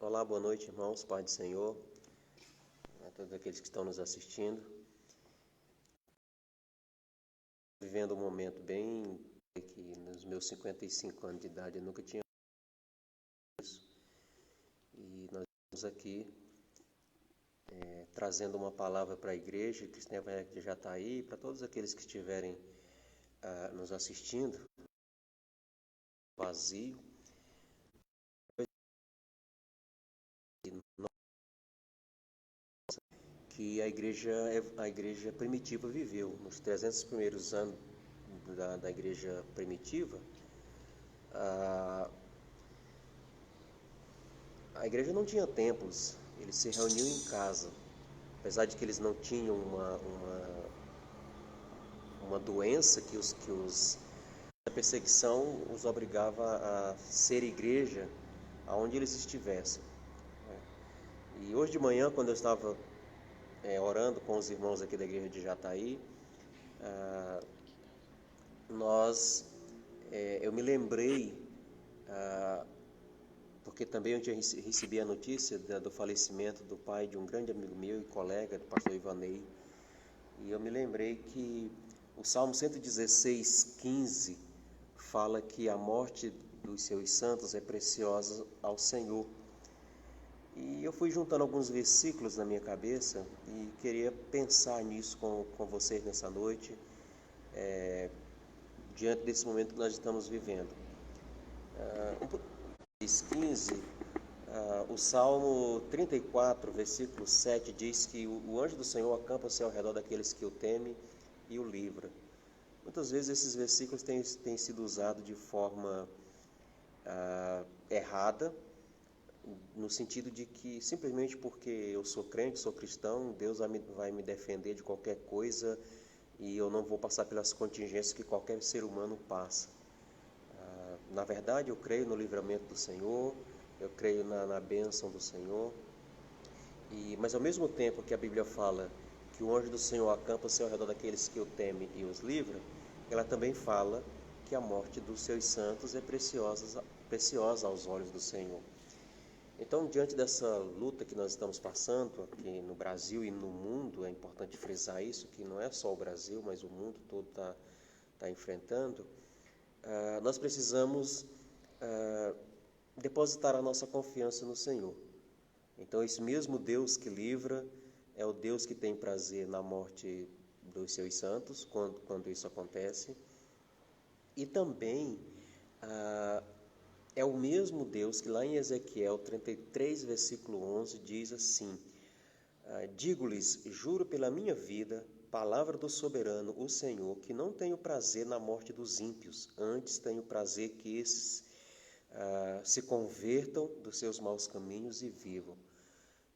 Olá, boa noite, irmãos, Pai do Senhor, a todos aqueles que estão nos assistindo. Vivendo um momento bem que nos meus 55 anos de idade eu nunca tinha isso. E nós estamos aqui trazendo uma palavra para a igreja, Cristiana que já está aí, para todos aqueles que estiverem nos assistindo, vazio. Que a igreja primitiva viveu. Nos 300 primeiros anos da igreja primitiva, a igreja não tinha templos, eles se reuniam em casa. Apesar de que eles não tinham uma doença a perseguição os obrigava a ser igreja aonde eles estivessem. E hoje de manhã, quando eu estava orando com os irmãos aqui da igreja de Jataí, eu me lembrei, porque também eu tinha recebi a notícia do falecimento do pai de um grande amigo meu e colega, do pastor Ivanei, e eu me lembrei que o Salmo 116:15 fala que a morte dos seus santos é preciosa ao Senhor. E eu fui juntando alguns versículos na minha cabeça e queria pensar nisso com vocês nessa noite, diante desse momento que nós estamos vivendo. 15, o Salmo 34, versículo 7 diz que o anjo do Senhor acampa-se ao redor daqueles que o temem e o livra. Muitas vezes esses versículos têm sido usados de forma errada, no sentido de que simplesmente porque eu sou crente, sou cristão, Deus vai me defender de qualquer coisa e eu não vou passar pelas contingências que qualquer ser humano passa. Na verdade, eu creio no livramento do Senhor, eu creio na bênção do Senhor, mas ao mesmo tempo que a Bíblia fala que o anjo do Senhor acampa-se ao redor daqueles que o temem e os livra, ela também fala que a morte dos seus santos é preciosa aos olhos do Senhor. Então, diante dessa luta que nós estamos passando aqui no Brasil e no mundo, é importante frisar isso, que não é só o Brasil, mas o mundo todo está enfrentando, nós precisamos depositar a nossa confiança no Senhor. Então, esse mesmo Deus que livra é o Deus que tem prazer na morte dos seus santos, quando isso acontece, e também é o mesmo Deus que lá em Ezequiel 33, versículo 11, diz assim: digo-lhes, juro pela minha vida, palavra do soberano, o Senhor, que não tenho prazer na morte dos ímpios, antes tenho prazer que esses se convertam dos seus maus caminhos e vivam.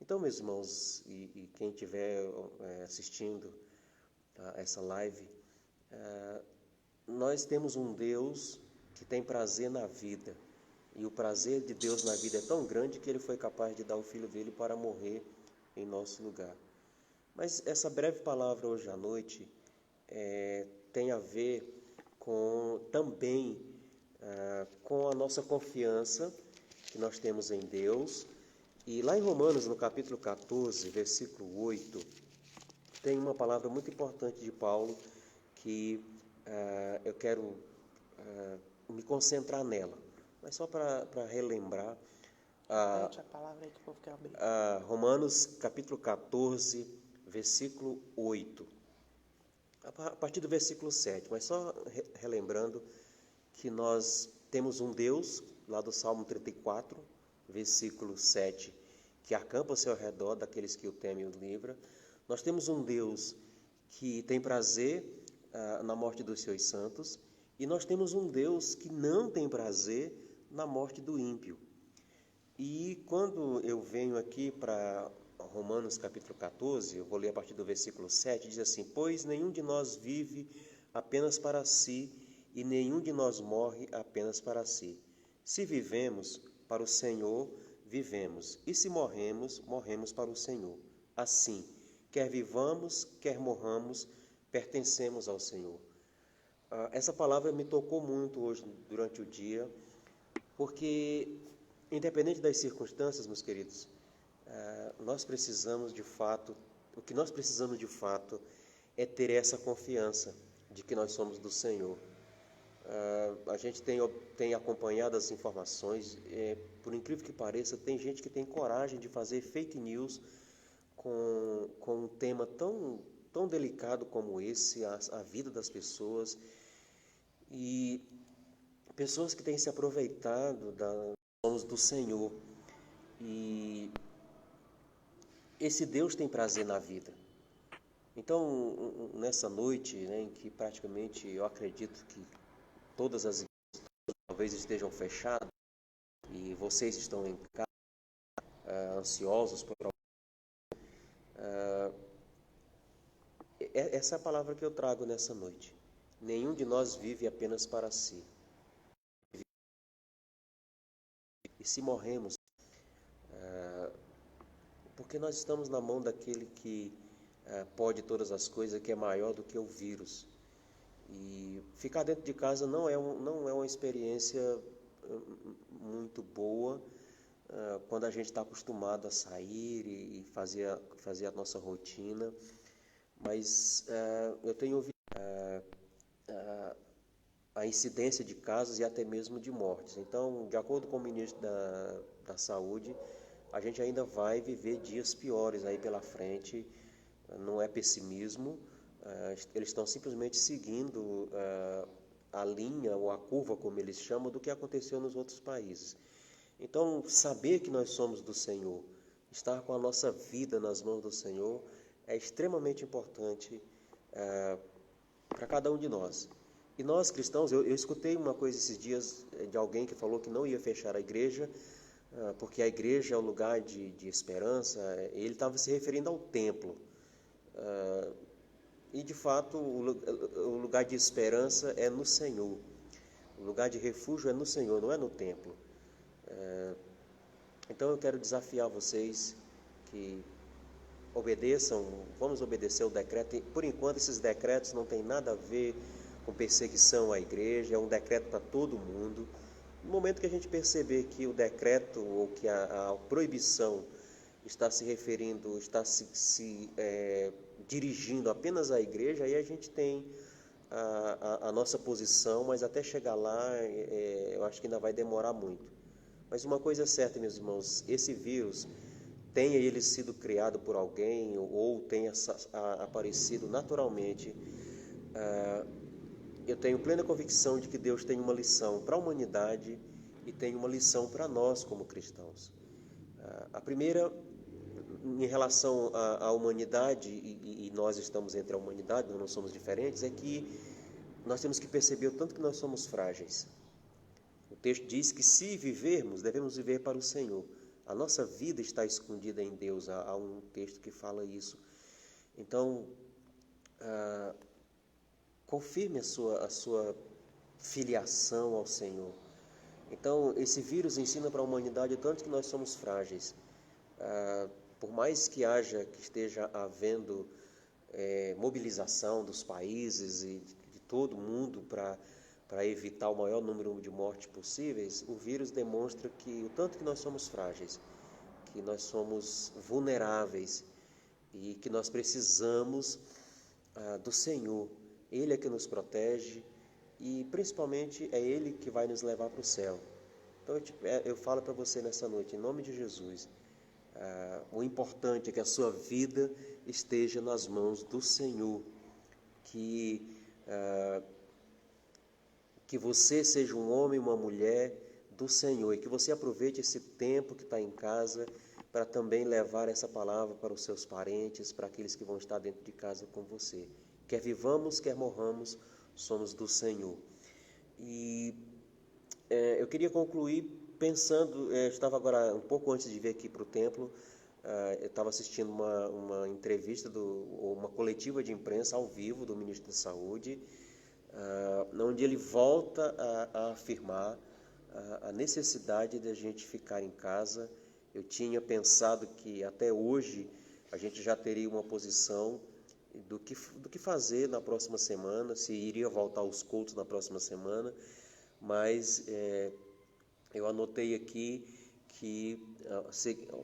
Então, meus irmãos, e quem estiver assistindo essa live, nós temos um Deus que tem prazer na vida. E o prazer de Deus na vida é tão grande que Ele foi capaz de dar o Filho dele para morrer em nosso lugar. Mas essa breve palavra hoje à noite tem a ver também com a nossa confiança que nós temos em Deus. E lá em Romanos, no capítulo 14, versículo 8, tem uma palavra muito importante de Paulo que eu quero me concentrar nela. Mas só para relembrar, a palavra aí que o povo quer abrir. Romanos capítulo 14, versículo 8, a partir do versículo 7, mas só relembrando que nós temos um Deus, lá do Salmo 34, versículo 7, que acampa-se ao redor daqueles que o temem e o livra. Nós temos um Deus que tem prazer na morte dos seus santos, e nós temos um Deus que não tem prazer na morte do ímpio. E quando eu venho aqui para Romanos capítulo 14, eu vou ler a partir do versículo 7, diz assim: pois nenhum de nós vive apenas para si, e nenhum de nós morre apenas para si. Se vivemos, para o Senhor vivemos, e se morremos, morremos para o Senhor. Assim, quer vivamos, quer morramos, pertencemos ao Senhor. Essa palavra me tocou muito hoje durante o dia, porque independente das circunstâncias, meus queridos, nós precisamos de fato, o que nós precisamos de fato é ter essa confiança de que nós somos do Senhor. A gente tem acompanhado as informações, por incrível que pareça, tem gente que tem coragem de fazer fake news com um tema tão delicado como esse, a vida das pessoas, e pessoas que têm se aproveitado somos do Senhor, e esse Deus tem prazer na vida. Então, nessa noite, né, em que praticamente eu acredito que todas as igrejas talvez estejam fechadas e vocês estão em casa, ansiosos por essa é a palavra que eu trago nessa noite. Nenhum de nós vive apenas para si. E se morremos, porque nós estamos na mão daquele que pode todas as coisas, que é maior do que o vírus. E ficar dentro de casa não é uma experiência muito boa quando a gente está acostumado a sair e fazer a nossa rotina. Mas eu tenho ouvido a incidência de casos e até mesmo de mortes. Então, de acordo com o ministro da Saúde, a gente ainda vai viver dias piores aí pela frente. Não é pessimismo, eles estão simplesmente seguindo a linha ou a curva, como eles chamam, do que aconteceu nos outros países. Então, saber que nós somos do Senhor, estar com a nossa vida nas mãos do Senhor, é extremamente importante para cada um de nós. E nós, cristãos, eu escutei uma coisa esses dias de alguém que falou que não ia fechar a igreja, porque a igreja é um lugar de esperança. Ele estava se referindo ao templo. E, de fato, o lugar de esperança é no Senhor. O lugar de refúgio é no Senhor, não é no templo. Então, eu quero desafiar vocês que vamos obedecer o decreto. Por enquanto, esses decretos não têm nada a ver com perseguição à igreja, é um decreto para todo mundo. No momento que a gente perceber que o decreto ou que a proibição está se referindo, está se dirigindo apenas à igreja, aí a gente tem a nossa posição, mas até chegar lá, eu acho que ainda vai demorar muito. Mas uma coisa é certa, meus irmãos, esse vírus, tenha ele sido criado por alguém ou tenha aparecido naturalmente, eu tenho plena convicção de que Deus tem uma lição para a humanidade e tem uma lição para nós como cristãos. A primeira, em relação à humanidade, e nós estamos entre a humanidade, nós não somos diferentes, é que nós temos que perceber o tanto que nós somos frágeis. O texto diz que se vivermos, devemos viver para o Senhor. A nossa vida está escondida em Deus, há um texto que fala isso. Então, confirme a sua filiação ao Senhor. Então, esse vírus ensina para a humanidade o tanto que nós somos frágeis. Por mais que esteja havendo mobilização dos países e de todo mundo para evitar o maior número de mortes possíveis, o vírus demonstra que o tanto que nós somos frágeis, que nós somos vulneráveis e que nós precisamos do Senhor. Ele é que nos protege e, principalmente, é Ele que vai nos levar para o céu. Então, eu falo para você nessa noite, em nome de Jesus, o importante é que a sua vida esteja nas mãos do Senhor, que você seja um homem, uma mulher do Senhor, e que você aproveite esse tempo que está em casa para também levar essa palavra para os seus parentes, para aqueles que vão estar dentro de casa com você. Quer vivamos, quer morramos, somos do Senhor. E eu queria concluir pensando, eu estava agora, um pouco antes de vir aqui para o templo, eu estava assistindo uma entrevista, uma coletiva de imprensa ao vivo do ministro da Saúde, onde ele volta a afirmar a necessidade de a gente ficar em casa. Eu tinha pensado que até hoje a gente já teria uma posição do que fazer na próxima semana, se iria voltar aos cultos na próxima semana, mas eu anotei aqui que,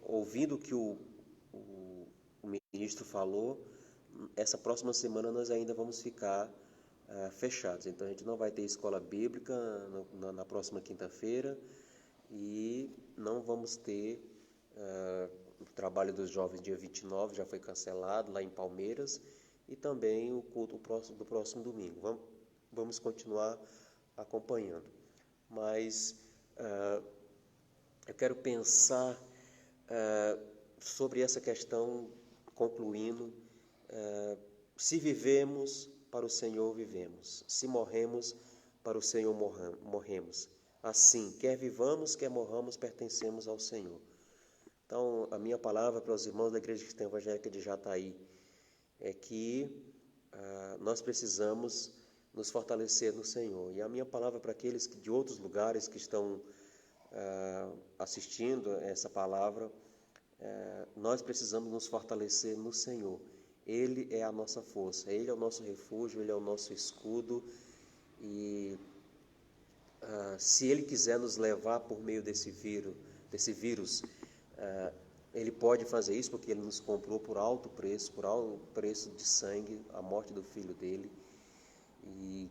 ouvindo o que o ministro falou, essa próxima semana nós ainda vamos ficar fechados. Então, a gente não vai ter escola bíblica na próxima quinta-feira e não vamos ter o trabalho dos jovens dia 29, já foi cancelado lá em Palmeiras, e também o culto do próximo domingo. Vamos continuar acompanhando. Mas eu quero pensar sobre essa questão, concluindo. Se vivemos, para o Senhor vivemos. Se morremos, para o Senhor morremos. Assim, quer vivamos, quer morramos, pertencemos ao Senhor. Então, a minha palavra para os irmãos da Igreja Cristã Evangélica de Jataí é que nós precisamos nos fortalecer no Senhor. E a minha palavra para aqueles de outros lugares que estão assistindo essa palavra, nós precisamos nos fortalecer no Senhor. Ele é a nossa força, Ele é o nosso refúgio, Ele é o nosso escudo, e se Ele quiser nos levar por meio desse vírus, Ele pode fazer isso, porque Ele nos comprou por alto preço de sangue, a morte do Filho dEle, e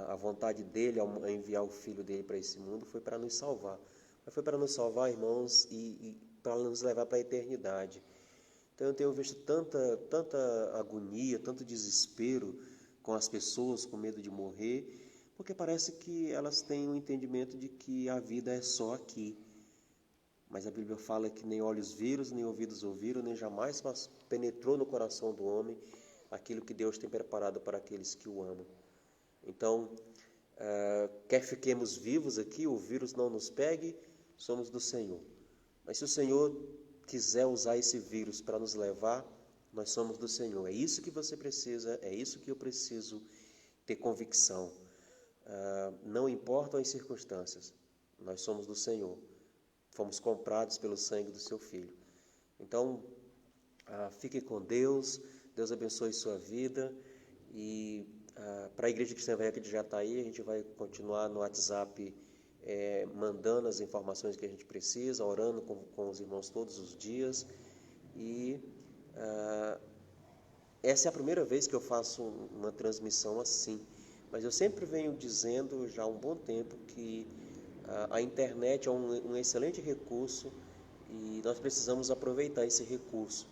a vontade dEle ao enviar o Filho dEle para esse mundo foi para nos salvar. Mas foi para nos salvar, irmãos, e para nos levar para a eternidade. Então, eu tenho visto tanta agonia, tanto desespero com as pessoas, com medo de morrer, porque parece que elas têm um entendimento de que a vida é só aqui. Mas a Bíblia fala que nem olhos viram, nem ouvidos ouviram, nem jamais penetrou no coração do homem aquilo que Deus tem preparado para aqueles que o amam. Então, quer fiquemos vivos aqui, o vírus não nos pegue, somos do Senhor. Mas se o Senhor quiser usar esse vírus para nos levar, nós somos do Senhor. É isso que você precisa, é isso que eu preciso ter convicção. Não importam as circunstâncias, nós somos do Senhor. Fomos comprados pelo sangue do seu Filho. Então, fique com Deus, Deus abençoe sua vida. E para a Igreja Cristã Evangélica de Jataí, a gente vai continuar no WhatsApp mandando as informações que a gente precisa, orando com os irmãos todos os dias. E essa é a primeira vez que eu faço uma transmissão assim. Mas eu sempre venho dizendo já há um bom tempo que a internet é um excelente recurso e nós precisamos aproveitar esse recurso.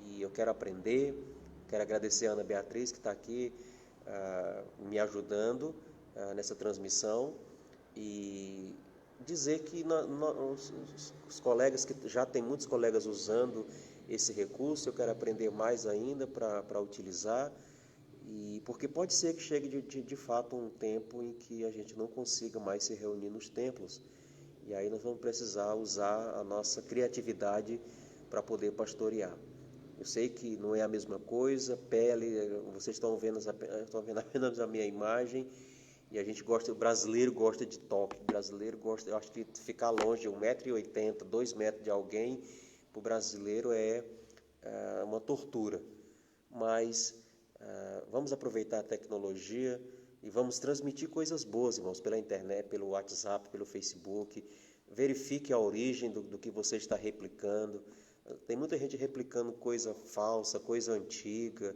E eu quero aprender, quero agradecer a Ana Beatriz que está aqui me ajudando nessa transmissão, e dizer que os colegas, que já tem muitos colegas usando esse recurso, eu quero aprender mais ainda para utilizar, e porque pode ser que chegue de fato um tempo em que a gente não consiga mais se reunir nos templos, e aí nós vamos precisar usar a nossa criatividade para poder pastorear. Eu sei que não é a mesma coisa, vocês estão vendo apenas a minha imagem, e a gente gosta, o brasileiro gosta de toque, o brasileiro gosta, eu acho que ficar longe de 1,80 m, 2 metros de alguém, para o brasileiro é uma tortura. Mas vamos aproveitar a tecnologia e vamos transmitir coisas boas, irmãos, pela internet, pelo WhatsApp, pelo Facebook. Verifique a origem do que você está replicando. Tem muita gente replicando coisa falsa, coisa antiga,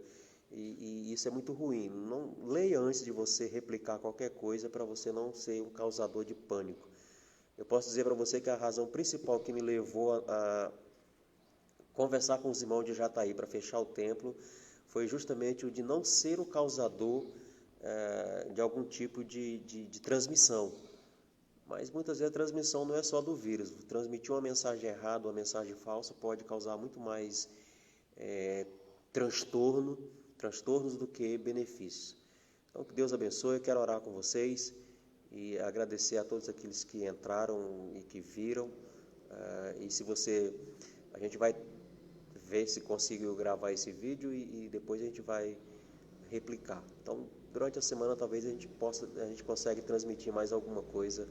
e isso é muito ruim. Não leia antes de você replicar qualquer coisa, para você não ser um causador de pânico. Eu posso dizer para você que a razão principal que me levou a conversar com os irmãos de Jataí para fechar o templo foi justamente o de não ser o causador de algum tipo de transmissão. Mas muitas vezes a transmissão não é só do vírus. Transmitir uma mensagem errada, uma mensagem falsa, pode causar muito mais transtornos do que benefícios. Então, que Deus abençoe. Eu quero orar com vocês e agradecer a todos aqueles que entraram e que viram. E a gente vai ver se conseguiu gravar esse vídeo e depois a gente vai replicar. Então, durante a semana, talvez a gente consiga transmitir mais alguma coisa,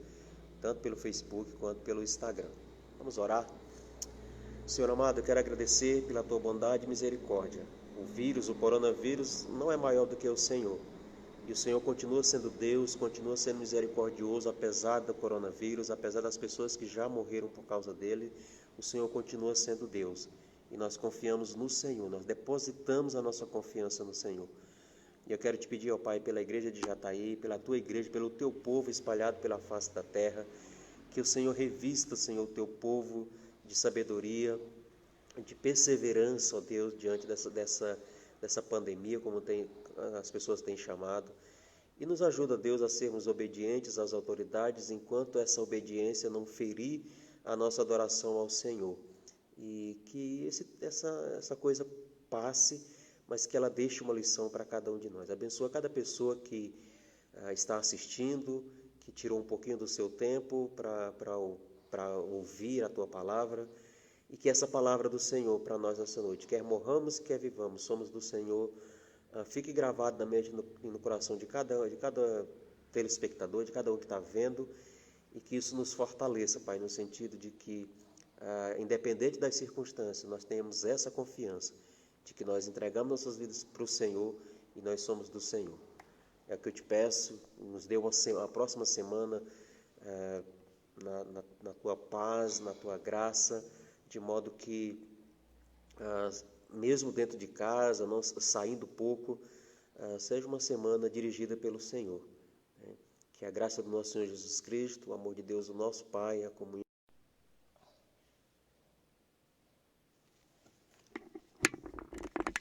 tanto pelo Facebook quanto pelo Instagram. Vamos orar? Senhor amado, eu quero agradecer pela Tua bondade e misericórdia. O coronavírus, não é maior do que o Senhor. E o Senhor continua sendo Deus, continua sendo misericordioso, apesar do coronavírus, apesar das pessoas que já morreram por causa dele, o Senhor continua sendo Deus. E nós confiamos no Senhor, nós depositamos a nossa confiança no Senhor. E eu quero te pedir, ó Pai, pela igreja de Jataí, pela tua igreja, pelo teu povo espalhado pela face da terra, que o Senhor revista, Senhor, o teu povo de sabedoria, de perseverança, ó Deus, diante dessa pandemia, como as pessoas têm chamado. E nos ajuda, Deus, a sermos obedientes às autoridades, enquanto essa obediência não ferir a nossa adoração ao Senhor. E que essa coisa passe, mas que ela deixe uma lição para cada um de nós. Abençoa cada pessoa que está assistindo, que tirou um pouquinho do seu tempo para ouvir a Tua palavra, e que essa palavra do Senhor para nós nessa noite, quer morramos, quer vivamos, somos do Senhor, fique gravado na mente e no coração de cada telespectador, de cada um que está vendo, e que isso nos fortaleça, Pai, no sentido de que, independente das circunstâncias, nós tenhamos essa confiança de que nós entregamos nossas vidas para o Senhor e nós somos do Senhor. É o que eu te peço, nos dê a próxima semana na Tua paz, na Tua graça, de modo que, mesmo dentro de casa, não saindo pouco, seja uma semana dirigida pelo Senhor. Que a graça do nosso Senhor Jesus Cristo, o amor de Deus, o nosso Pai, a comunhão